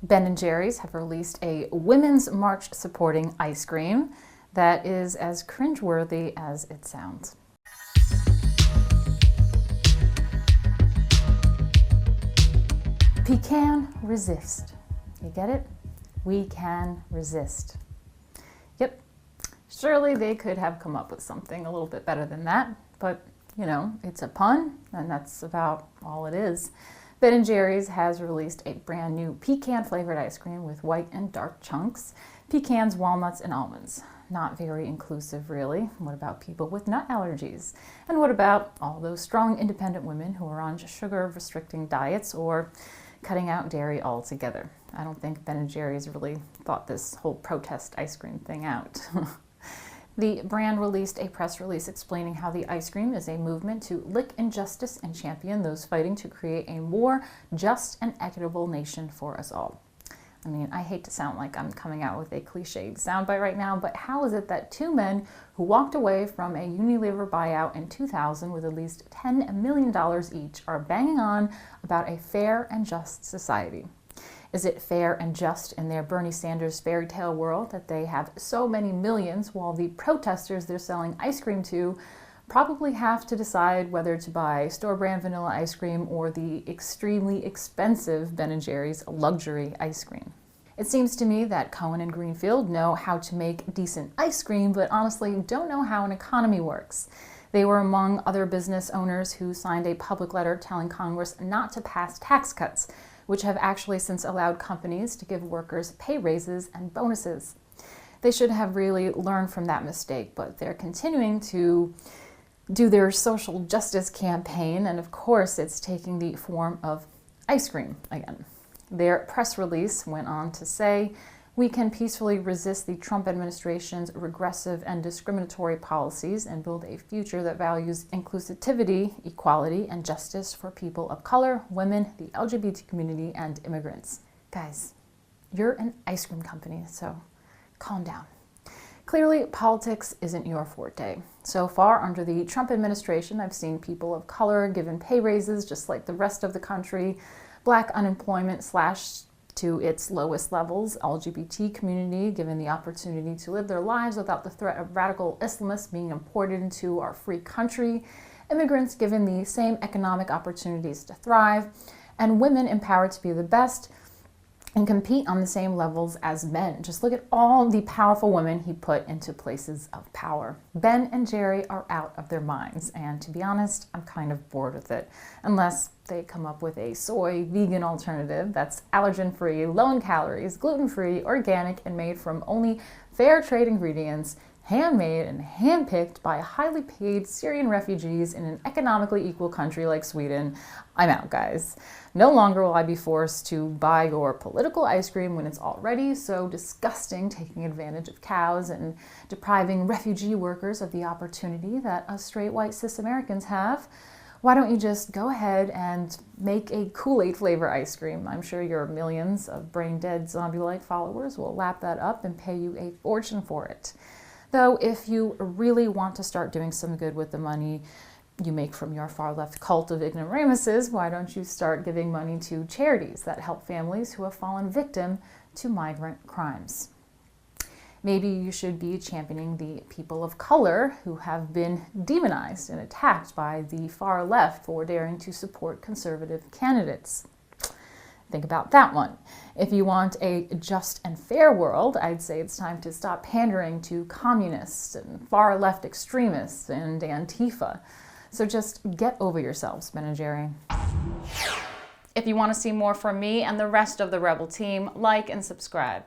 Ben & Jerry's have released a Women's March supporting ice cream that is as cringeworthy as it sounds. Pecan resist. You get it? We can resist. Yep. Surely they could have come up with something a little bit better than that, but you know, it's a pun, and that's about all it is. Ben & Jerry's has released a brand new pecan-flavored ice cream with white and dark chunks, pecans, walnuts, and almonds. Not very inclusive, really. What about people with nut allergies? And what about all those strong, independent women who are on sugar-restricting diets or cutting out dairy altogether? I don't think Ben & Jerry's really thought this whole protest ice cream thing out. The brand released a press release explaining how the ice cream is a movement to lick injustice and champion those fighting to create a more just and equitable nation for us all. I mean, I hate to sound like I'm coming out with a cliched soundbite right now, but how is it that two men who walked away from a Unilever buyout in 2000 with at least $10 million each are banging on about a fair and just society? Is it fair and just in their Bernie Sanders fairy tale world that they have so many millions while the protesters they're selling ice cream to probably have to decide whether to buy store-brand vanilla ice cream or the extremely expensive Ben & Jerry's luxury ice cream? It seems to me that Cohen and Greenfield know how to make decent ice cream, but honestly don't know how an economy works. They were among other business owners who signed a public letter telling Congress not to pass tax cuts, which have actually since allowed companies to give workers pay raises and bonuses. They should have really learned from that mistake, but they're continuing to do their social justice campaign, and of course it's taking the form of ice cream again. Their press release went on to say, "We can peacefully resist the Trump administration's regressive and discriminatory policies and build a future that values inclusivity, equality, and justice for people of color, women, the LGBT community, and immigrants." Guys, you're an ice cream company, so calm down. Clearly, politics isn't your forte. So far, under the Trump administration, I've seen people of color given pay raises just like the rest of the country, Black unemployment slashed to its lowest levels, LGBT community given the opportunity to live their lives without the threat of radical Islamists being imported into our free country, immigrants given the same economic opportunities to thrive, and women empowered to be the best and compete on the same levels as men. Just look at all the powerful women he put into places of power. Ben & Jerry are out of their minds, and to be honest, I'm kind of bored with it, unless they come up with a soy vegan alternative that's allergen-free, low in calories, gluten-free, organic, and made from only fair trade ingredients, handmade and handpicked by highly paid Syrian refugees in an economically equal country like Sweden. I'm out, guys. No longer will I be forced to buy your political ice cream when it's already so disgusting, taking advantage of cows and depriving refugee workers of the opportunity that us straight white cis Americans have. Why don't you just go ahead and make a Kool-Aid flavor ice cream? I'm sure your millions of brain-dead zombie-like followers will lap that up and pay you a fortune for it. Though, if you really want to start doing some good with the money you make from your far-left cult of ignoramuses, why don't you start giving money to charities that help families who have fallen victim to migrant crimes? Maybe you should be championing the people of color who have been demonized and attacked by the far left for daring to support conservative candidates. Think about that one. If you want a just and fair world, I'd say it's time to stop pandering to communists and far left extremists and Antifa. So just get over yourselves, Ben & Jerry. If you want to see more from me and the rest of the Rebel team, like and subscribe.